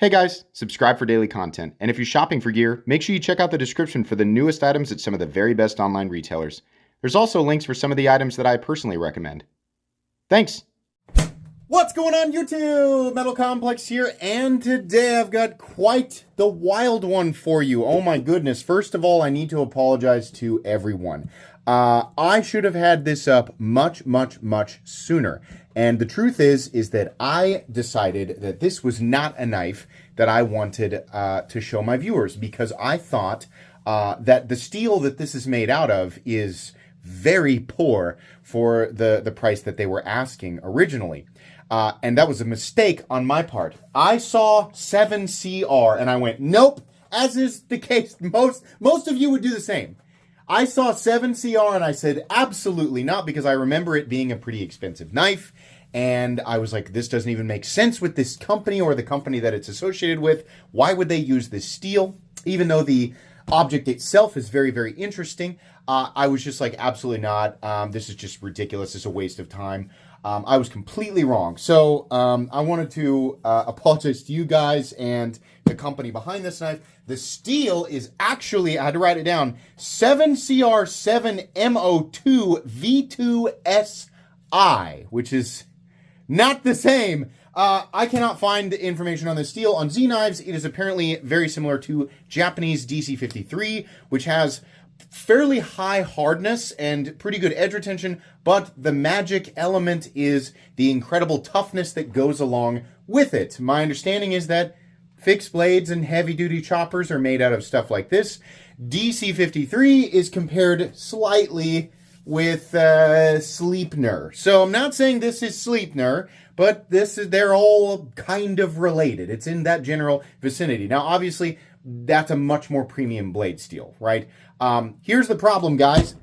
Hey guys, subscribe for daily content, and if you're shopping for gear, make sure you check out the description for the newest items at some of the very best online retailers. There's also links for some of the items that I personally recommend. Thanks! What's going on YouTube? Metal Complex here, and today I've got quite the wild one for you. Oh my goodness. First of all, I need to apologize to everyone. I should have had this up much sooner. And the truth is that I decided that this was not a knife that I wanted to show my viewers, because I thought that the steel that this is made out of is very poor for the price that they were asking originally. And that was a mistake on my part. I saw 7CR and I went, nope, as is the case. Most of you would do the same. I saw 7CR and I said, absolutely not, because I remember it being a pretty expensive knife. And I was like, this doesn't even make sense with this company or the company that it's associated with. Why would they use this steel? Even though the object itself is very interesting, I was just like, absolutely not. This is just ridiculous. It's a waste of time. I was completely wrong. So I wanted to apologize to you guys and the company behind this knife. The steel is actually, I had to write it down, 7CR7MO2V2SI, which is not the same. I cannot find the information on this steel on Z Knives. It is apparently very similar to Japanese DC53, which has fairly high hardness and pretty good edge retention, but the magic element is the incredible toughness that goes along with it. My understanding is that fixed blades and heavy-duty choppers are made out of stuff like this. DC53 is compared slightly with Sleipner. So I'm not saying this is Sleipner, but they're all kind of related. It's in that general vicinity. Now, obviously, that's a much more premium blade steel, right? Here's the problem, guys.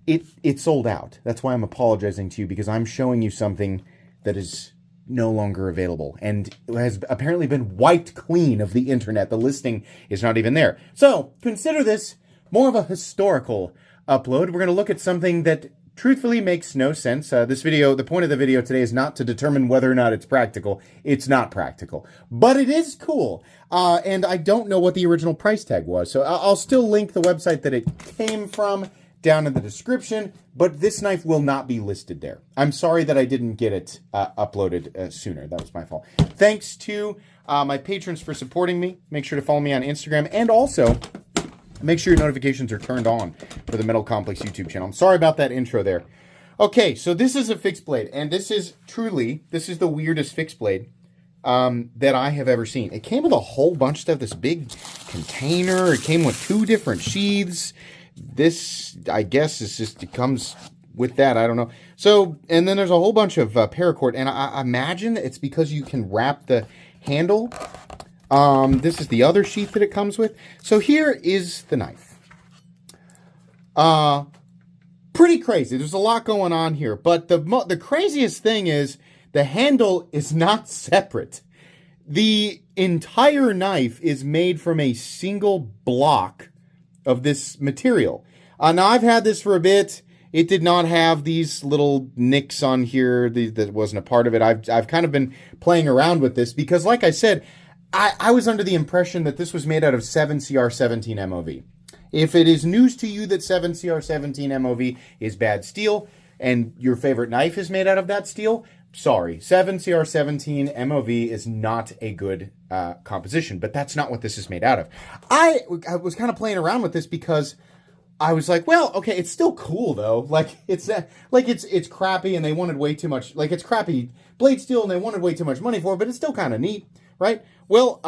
It sold out. That's why I'm apologizing to you, because I'm showing you something that is no longer available and has apparently been wiped clean of the internet. The listing is not even there. So consider this more of a historical upload. We're going to look at something that truthfully makes no sense. This video, the point of the video today is not to determine whether or not it's practical. It's not practical, but it is cool. And I don't know what the original price tag was. So I'll still link the website that it came from down in the description, but this knife will not be listed there. I'm sorry that I didn't get it uploaded sooner. That was my fault. Thanks to my patrons for supporting me. Make sure to follow me on Instagram, and also make sure your notifications are turned on for the Metal Complex YouTube channel. I'm sorry about that intro there. Okay, so this is a fixed blade, and this is the weirdest fixed blade that I have ever seen. It came with a whole bunch of stuff, this big container. It came with 2 different sheaths. This, I guess, it comes with that. I don't know. So, and then there's a whole bunch of paracord, and I imagine it's because you can wrap the handle. This is the other sheath that it comes with. So here is the knife. Pretty crazy. There's a lot going on here, but the craziest thing is the handle is not separate. The entire knife is made from a single block of this material. Now, I've had this for a bit. It did not have these little nicks on here. That wasn't a part of it. I've kind of been playing around with this because, like I said, I was under the impression that this was made out of 7CR17 MOV. If it is news to you that 7CR17 MOV is bad steel and your favorite knife is made out of that steel, sorry. 7CR17 MOV is not a good composition, but that's not what this is made out of. I was kind of playing around with this because I was like, well, okay, it's still cool though. Like it's crappy and they wanted way too much. Like it's crappy blade steel and they wanted way too much money for it, but it's still kind of neat, right? Well,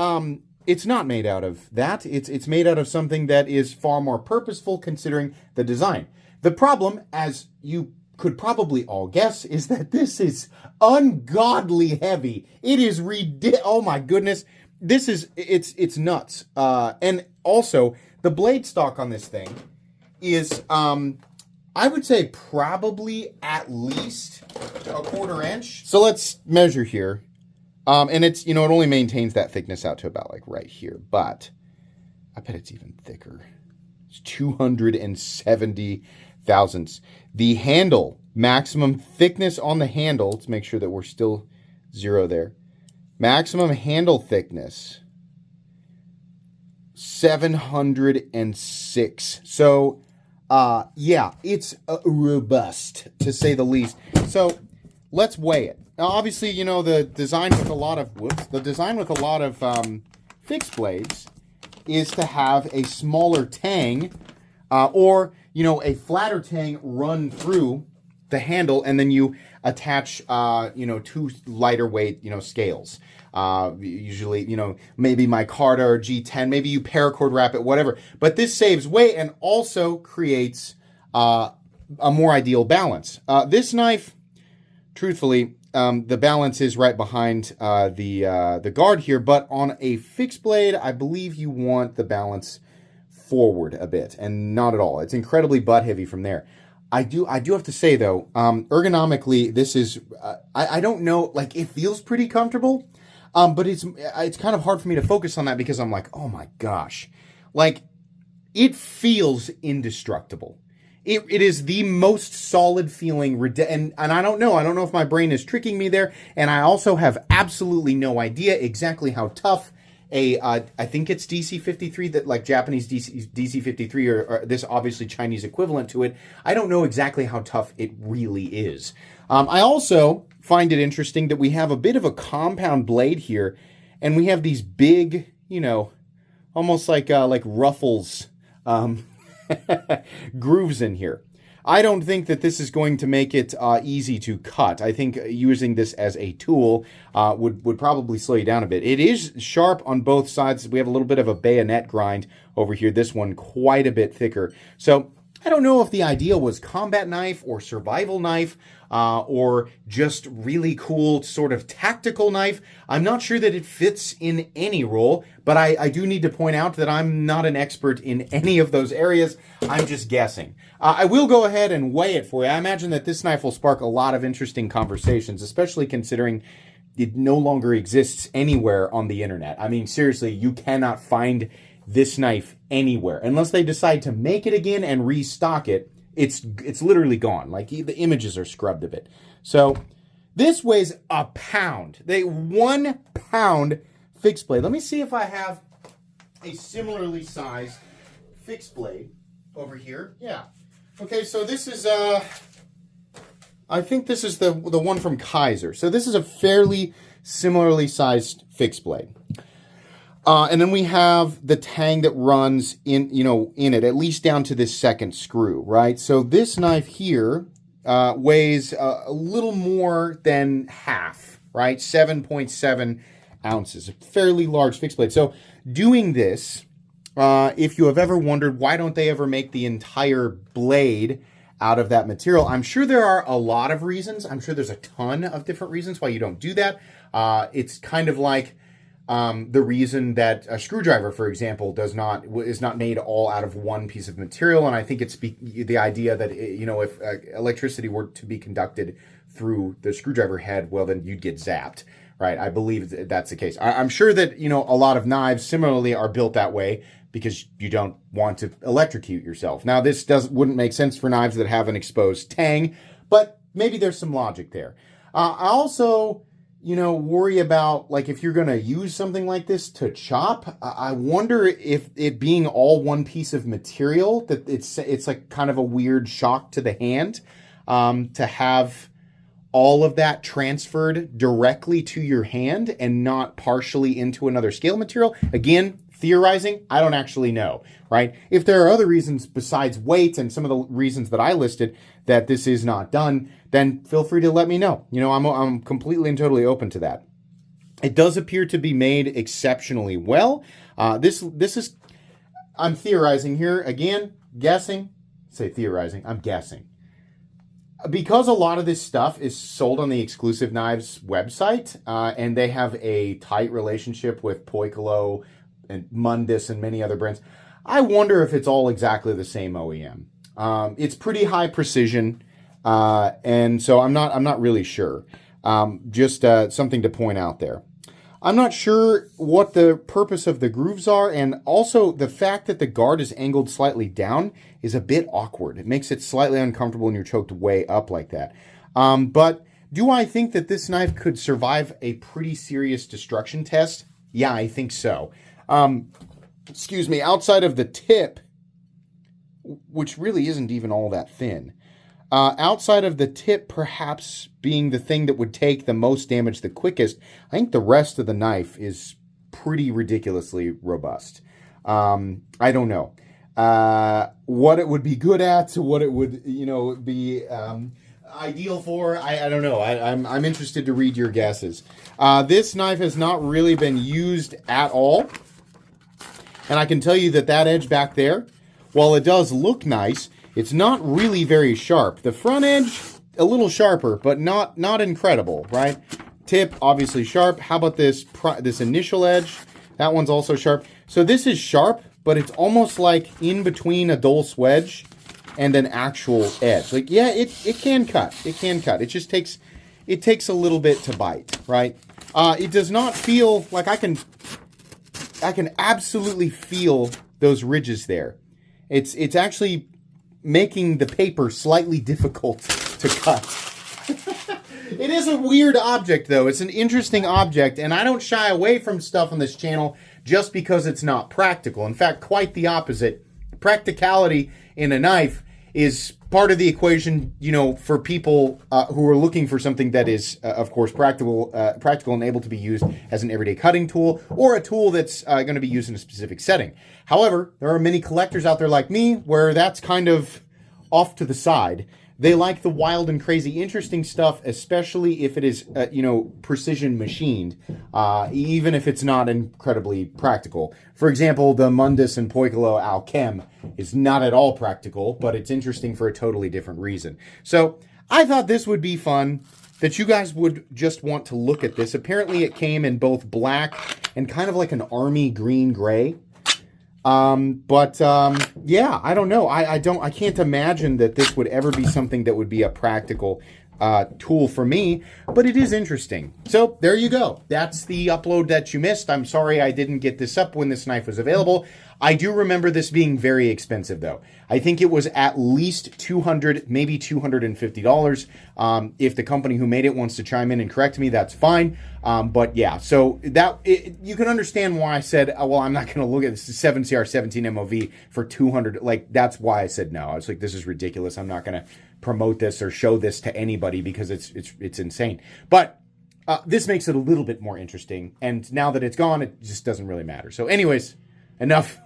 it's not made out of that. It's made out of something that is far more purposeful considering the design. The problem, as you could probably all guess, is that this is ungodly heavy. It is oh my goodness. It's nuts. And also the blade stock on this thing is, I would say probably at least a 1/4 inch. So let's measure here. And it's, it only maintains that thickness out to about like right here, but I bet it's even thicker. It's 270 thousandths. The handle, maximum thickness on the handle, let's make sure that we're still 0 there. Maximum handle thickness 706. So, yeah, it's robust, to say the least. So, let's weigh it. Now, obviously, you know, the design with a lot of fixed blades is to have a smaller tang, or, you know, a flatter tang run through the handle, and then you attach, you know, two lighter weight, you know, scales. Usually, you know, maybe micarta or G10, maybe you paracord wrap it, whatever. But this saves weight and also creates a more ideal balance. This knife, truthfully, the balance is right behind the guard here, but on a fixed blade, I believe you want the balance forward a bit, and not at all. It's incredibly butt heavy from there. I do have to say though, ergonomically, this is I don't know, like, it feels pretty comfortable, but it's kind of hard for me to focus on that because I'm like, oh my gosh, like, it feels indestructible. It is the most solid feeling, and I don't know if my brain is tricking me there, and I also have absolutely no idea exactly how tough I think it's DC-53, that, like, Japanese DC-53 or this obviously Chinese equivalent to it. I don't know exactly how tough it really is. I also find it interesting that we have a bit of a compound blade here, and we have these big, you know, almost like ruffles, grooves in here. I don't think that this is going to make it easy to cut. I think using this as a tool would probably slow you down a bit. It is sharp on both sides. We have a little bit of a bayonet grind over here. This one quite a bit thicker. So I don't know if the idea was combat knife or survival knife, or just really cool sort of tactical knife. I'm not sure that it fits in any role, but I do need to point out that I'm not an expert in any of those areas. I'm just guessing. I will go ahead and weigh it for you. I imagine that this knife will spark a lot of interesting conversations, especially considering it no longer exists anywhere on the internet. I mean, seriously, you cannot find this knife anywhere unless they decide to make it again and restock it. It's literally gone. Like, the images are scrubbed a bit. So this weighs a pound. 1 pound fixed blade. Let me see if I have a similarly sized fixed blade over here. Yeah. Okay, so this is I think this is the one from Kaiser. So this is a fairly similarly sized fixed blade. And then we have the tang that runs in it, at least down to this second screw, right? So this knife here weighs a little more than half, right? 7.7 ounces, a fairly large fixed blade. So doing this, if you have ever wondered, why don't they ever make the entire blade out of that material? I'm sure there are a lot of reasons. I'm sure there's a ton of different reasons why you don't do that. It's kind of like the reason that a screwdriver, for example, is not made all out of one piece of material. And I think it's the idea that, if electricity were to be conducted through the screwdriver head, well, then you'd get zapped, right? I believe that's the case. I'm sure that, a lot of knives similarly are built that way because you don't want to electrocute yourself. Now, this wouldn't make sense for knives that have an exposed tang, but maybe there's some logic there. I also worry about, like, if you're going to use something like this to chop, I wonder if it being all one piece of material, that it's like kind of a weird shock to the hand, to have all of that transferred directly to your hand and not partially into another scale material. Again, theorizing, I don't actually know, right? If there are other reasons besides weight and some of the reasons that I listed that this is not done, then feel free to let me know. I'm completely and totally open to that. It does appear to be made exceptionally well. This is, I'm theorizing here, again, guessing. Say theorizing, I'm guessing. Because a lot of this stuff is sold on the Exclusive Knives website, and they have a tight relationship with Poicolo and Mundus and many other brands, I wonder if it's all exactly the same OEM. It's pretty high precision, and so I'm not really sure. Just something to point out there. I'm not sure what the purpose of the grooves are, and also the fact that the guard is angled slightly down is a bit awkward. It makes it slightly uncomfortable when you're choked way up like that. But do I think that this knife could survive a pretty serious destruction test? Yeah, I think so. excuse me, outside of the tip, which really isn't even all that thin, outside of the tip perhaps being the thing that would take the most damage the quickest, I think the rest of the knife is pretty ridiculously robust. I don't know what it would be good at, what it would, be ideal for. I don't know. I'm interested to read your guesses. This knife has not really been used at all, and I can tell you that edge back there, while it does look nice, it's not really very sharp. The front edge, a little sharper, but not incredible, right? Tip, obviously sharp. How about this initial edge? That one's also sharp. So this is sharp, but it's almost like in between a Dulce wedge and an actual edge. Like, yeah, it can cut. It can cut. It just takes a little bit to bite, right? It does not feel like I can absolutely feel those ridges there. It's actually making the paper slightly difficult to cut. It is a weird object, though. It's an interesting object, and I don't shy away from stuff on this channel just because it's not practical. In fact, quite the opposite. Practicality in a knife is part of the equation, for people who are looking for something that is, of course, practical and able to be used as an everyday cutting tool or a tool that's going to be used in a specific setting. However, there are many collectors out there like me where that's kind of off to the side. They like the wild and crazy interesting stuff, especially if it is, precision machined, even if it's not incredibly practical. For example, the Mundus and Poikilo Alchem is not at all practical, but it's interesting for a totally different reason. So I thought this would be fun, that you guys would just want to look at this. Apparently it came in both black and kind of like an army green-gray. Yeah, I don't know. I can't imagine that this would ever be something that would be a practical tool for me, but it is interesting. So there you go. That's the upload that you missed. I'm sorry I didn't get this up when this knife was available. I do remember this being very expensive, though. I think it was at least $200, maybe $250. If the company who made it wants to chime in and correct me, that's fine. But yeah, so you can understand why I said, well, I'm not going to look at this 7CR17 MOV for $200. Like, that's why I said no. I was like, this is ridiculous. I'm not going to promote this or show this to anybody because it's insane. But this makes it a little bit more interesting. And now that it's gone, it just doesn't really matter. So anyways, enough.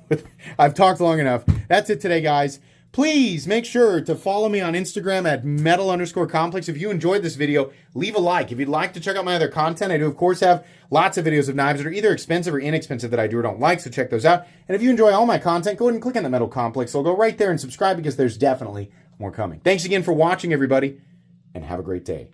I've talked long enough. That's it today, guys. Please make sure to follow me on Instagram at metal_complex. If you enjoyed this video, leave a like. If you'd like to check out my other content, I do, of course, have lots of videos of knives that are either expensive or inexpensive that I do or don't like, so check those out. And if you enjoy all my content, go ahead and click on the Metal Complex logo right there and subscribe because there's definitely more coming. Thanks again for watching, everybody, and have a great day.